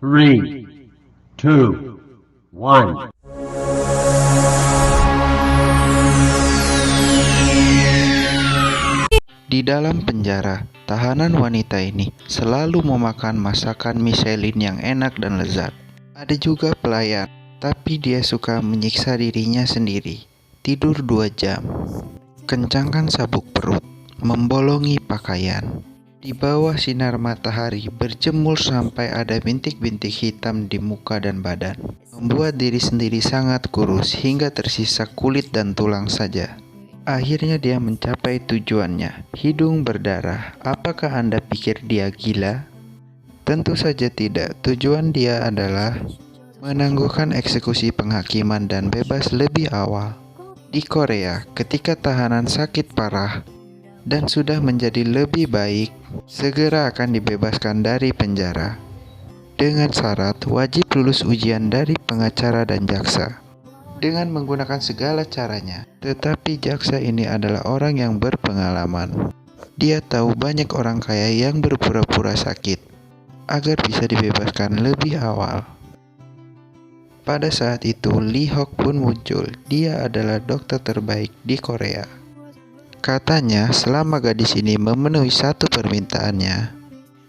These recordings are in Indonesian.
Three, two, one. Di dalam penjara, tahanan wanita ini selalu memakan masakan Michelin yang enak dan lezat. Ada juga pelayan, tapi dia suka menyiksa dirinya sendiri. Tidur 2 jam, kencangkan sabuk perut, membolongi pakaian. Di bawah sinar matahari berjemur sampai ada bintik-bintik hitam di muka dan badan. Membuat diri sendiri sangat kurus hingga tersisa kulit dan tulang saja. Akhirnya dia mencapai tujuannya, hidung berdarah. Apakah Anda pikir dia gila? Tentu saja tidak. Tujuan dia adalah menangguhkan eksekusi penghakiman dan bebas lebih awal. Di Korea, ketika tahanan sakit parah dan sudah menjadi lebih baik, segera akan dibebaskan dari penjara. Dengan syarat wajib lulus ujian dari pengacara dan jaksa. Dengan menggunakan segala caranya. Tetapi jaksa ini adalah orang yang berpengalaman. Dia tahu banyak orang kaya yang berpura-pura sakit agar bisa dibebaskan lebih awal. Pada saat itu, Lee Hok pun muncul. Dia adalah dokter terbaik di Korea. Katanya, selama gadis ini memenuhi satu permintaannya,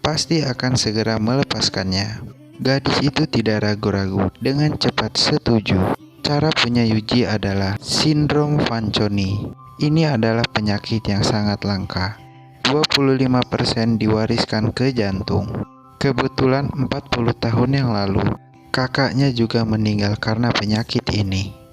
pasti akan segera melepaskannya. Gadis itu tidak ragu-ragu, dengan cepat setuju. Cara punya Yuji adalah sindrom Fanconi. Ini adalah penyakit yang sangat langka. 25% diwariskan ke jantung. Kebetulan 40 tahun yang lalu, kakaknya juga meninggal karena penyakit ini.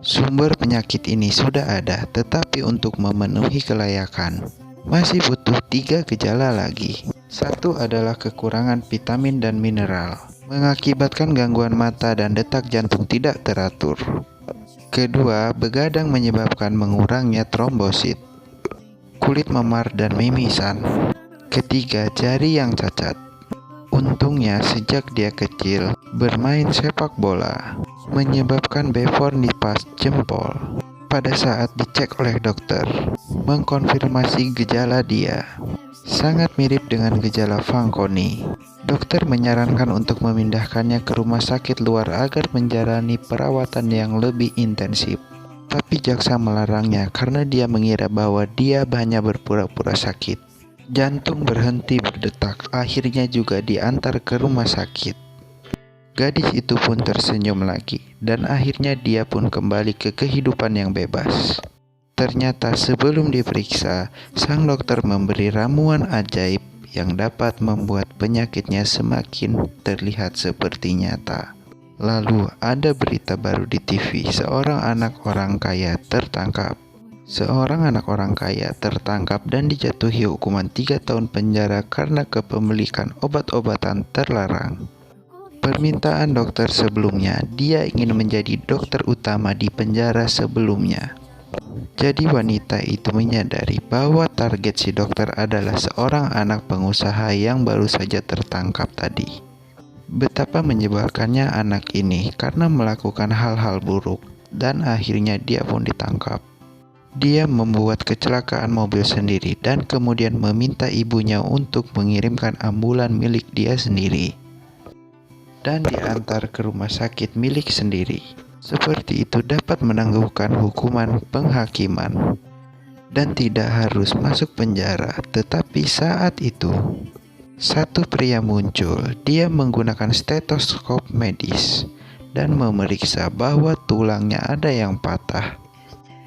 Sumber penyakit ini sudah ada, tetapi untuk memenuhi kelayakan, masih butuh 3 gejala lagi. Satu adalah kekurangan vitamin dan mineral, mengakibatkan gangguan mata dan detak jantung tidak teratur. Kedua, begadang menyebabkan mengurangnya trombosit, kulit memar dan mimisan. Ketiga, jari yang cacat. Untungnya sejak dia kecil bermain sepak bola, menyebabkan beformitas jempol. Pada saat dicek oleh dokter, mengkonfirmasi gejala dia sangat mirip dengan gejala Fanconi. Dokter menyarankan untuk memindahkannya ke rumah sakit luar agar menjalani perawatan yang lebih intensif. Tapi jaksa melarangnya karena dia mengira bahwa dia hanya berpura-pura sakit. Jantung berhenti berdetak, akhirnya juga diantar ke rumah sakit. Gadis itu pun tersenyum lagi, dan akhirnya dia pun kembali ke kehidupan yang bebas. Ternyata sebelum diperiksa, sang dokter memberi ramuan ajaib yang dapat membuat penyakitnya semakin terlihat seperti nyata. Lalu ada berita baru di TV, seorang anak orang kaya tertangkap. Seorang anak orang kaya tertangkap dan dijatuhi hukuman 3 tahun penjara karena kepemilikan obat-obatan terlarang. Permintaan dokter sebelumnya, dia ingin menjadi dokter utama di penjara sebelumnya. Jadi wanita itu menyadari bahwa target si dokter adalah seorang anak pengusaha yang baru saja tertangkap tadi. Betapa menyebalkannya anak ini karena melakukan hal-hal buruk dan akhirnya dia pun ditangkap. Dia membuat kecelakaan mobil sendiri dan kemudian meminta ibunya untuk mengirimkan ambulan milik dia sendiri dan diantar ke rumah sakit milik sendiri. Seperti itu dapat menangguhkan hukuman penghakiman dan tidak harus masuk penjara. Tetapi saat itu, satu pria muncul. Dia menggunakan stetoskop medis dan memeriksa bahwa tulangnya ada yang patah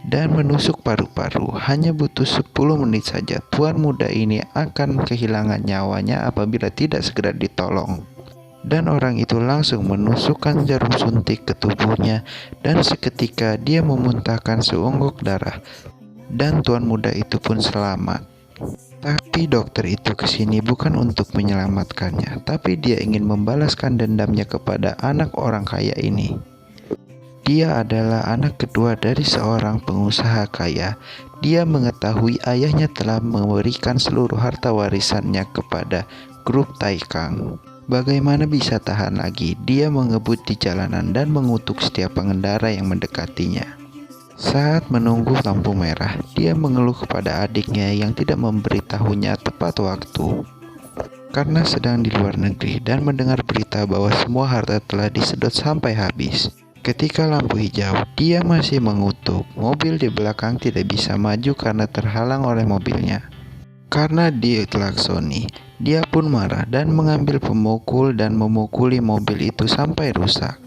dan menusuk paru-paru. Hanya butuh 10 menit saja, tuan muda ini akan kehilangan nyawanya apabila tidak segera ditolong. Dan orang itu langsung menusukkan jarum suntik ke tubuhnya dan seketika dia memuntahkan seonggok darah dan tuan muda itu pun selamat. Tapi dokter itu kesini bukan untuk menyelamatkannya, tapi dia ingin membalaskan dendamnya kepada anak orang kaya ini. Dia adalah anak kedua dari seorang pengusaha kaya. Dia mengetahui ayahnya telah memberikan seluruh harta warisannya kepada grup Taikang. Bagaimana bisa tahan lagi? Dia mengebut di jalanan dan mengutuk setiap pengendara yang mendekatinya. Saat menunggu lampu merah, dia mengeluh kepada adiknya yang tidak memberitahunya tepat waktu. karena sedang di luar negeri dan mendengar berita bahwa semua harta telah disedot sampai habis. Ketika lampu hijau, dia masih mengutuk. Mobil di belakang tidak bisa maju karena terhalang oleh mobilnya. Karena diklaksoni, dia pun marah dan mengambil pemukul dan memukuli mobil itu sampai rusak.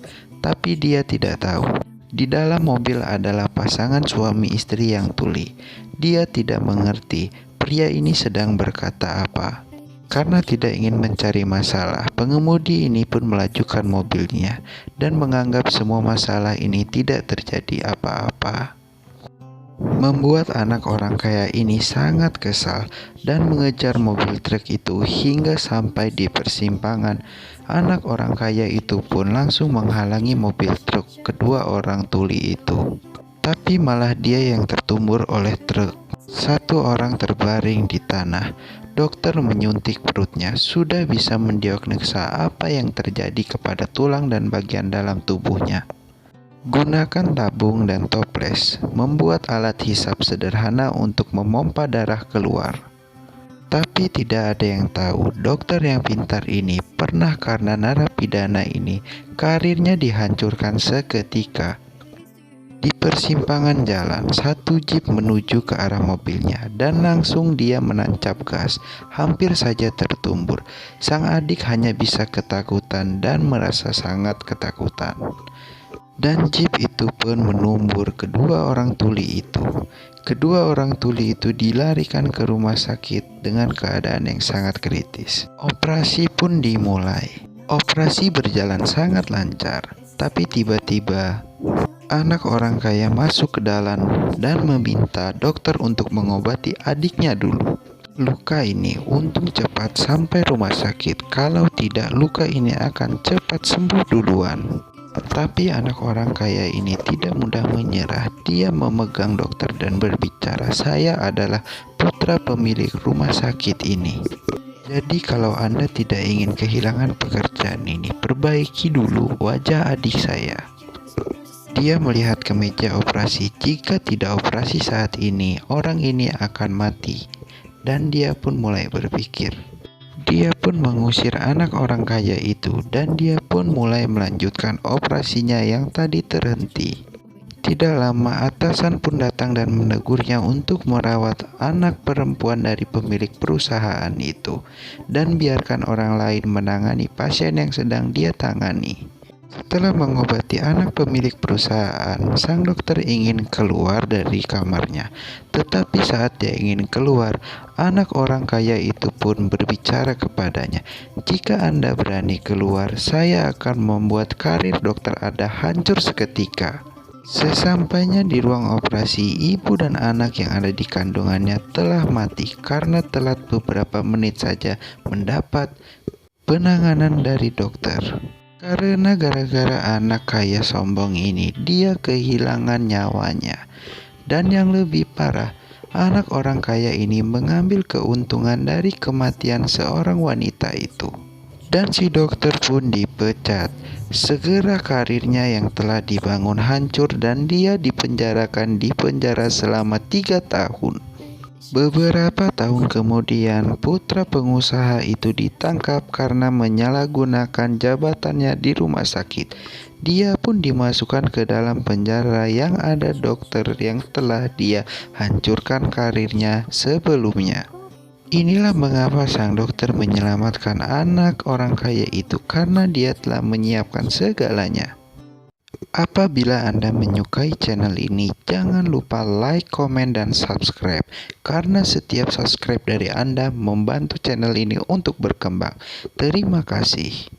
Tapi dia tidak tahu, di dalam mobil adalah pasangan suami istri yang tuli. Dia tidak mengerti pria ini sedang berkata apa. Karena tidak ingin mencari masalah, pengemudi ini pun melajukan mobilnya dan menganggap semua masalah ini tidak terjadi apa-apa. Membuat anak orang kaya ini sangat kesal dan mengejar mobil truk itu hingga sampai di persimpangan. Anak orang kaya itu pun langsung menghalangi mobil truk kedua orang tuli itu. Tapi malah dia yang tertumbur oleh truk. Satu orang terbaring di tanah. Dokter menyuntik perutnya, sudah bisa mendiagnosa apa yang terjadi kepada tulang dan bagian dalam tubuhnya. Gunakan tabung dan toples, membuat alat hisap sederhana untuk memompa darah keluar. Tapi tidak ada yang tahu, dokter yang pintar ini pernah karena narapidana ini, karirnya dihancurkan seketika. Di persimpangan jalan, satu jeep menuju ke arah mobilnya dan langsung dia menancap gas, hampir saja tertumbur. Sang adik hanya bisa ketakutan dan merasa sangat ketakutan. Dan jeep itu pun menumbur kedua orang tuli itu. Kedua orang tuli itu dilarikan ke rumah sakit dengan keadaan yang sangat kritis. Operasi pun dimulai. Operasi berjalan sangat lancar, tapi tiba-tiba anak orang kaya masuk ke dalam dan meminta dokter untuk mengobati adiknya dulu. Luka ini untung cepat sampai rumah sakit, kalau tidak luka ini akan cepat sembuh duluan. Tapi anak orang kaya ini tidak mudah menyerah. Dia memegang dokter dan berbicara, "Saya adalah putra pemilik rumah sakit ini. Jadi kalau Anda tidak ingin kehilangan pekerjaan ini, perbaiki dulu wajah adik saya." Dia melihat ke meja operasi. Jika tidak operasi saat ini, orang ini akan mati. Dan dia pun mulai berpikir. Dia pun mengusir anak orang kaya itu dan dia pun mulai melanjutkan operasinya yang tadi terhenti. Tidak lama atasan pun datang dan menegurnya untuk merawat anak perempuan dari pemilik perusahaan itu dan biarkan orang lain menangani pasien yang sedang dia tangani. Setelah mengobati anak pemilik perusahaan, sang dokter ingin keluar dari kamarnya. Tetapi saat dia ingin keluar, anak orang kaya itu pun berbicara kepadanya, "Jika Anda berani keluar, saya akan membuat karir dokter Anda hancur seketika." Sesampainya di ruang operasi, ibu dan anak yang ada di kandungannya telah mati karena telat beberapa menit saja mendapat penanganan dari dokter. Karena gara-gara anak kaya sombong ini, dia kehilangan nyawanya. Dan yang lebih parah, anak orang kaya ini mengambil keuntungan dari kematian seorang wanita itu. Dan si dokter pun dipecat. Segera karirnya yang telah dibangun hancur dan dia dipenjarakan di penjara selama 3 tahun. Beberapa tahun kemudian, putra pengusaha itu ditangkap karena menyalahgunakan jabatannya di rumah sakit. Dia pun dimasukkan ke dalam penjara yang ada dokter yang telah dia hancurkan karirnya sebelumnya. Inilah mengapa sang dokter menyelamatkan anak orang kaya itu, karena dia telah menyiapkan segalanya. Apabila Anda menyukai channel ini, jangan lupa like, komen, dan subscribe. Karena setiap subscribe dari Anda membantu channel ini untuk berkembang. Terima kasih.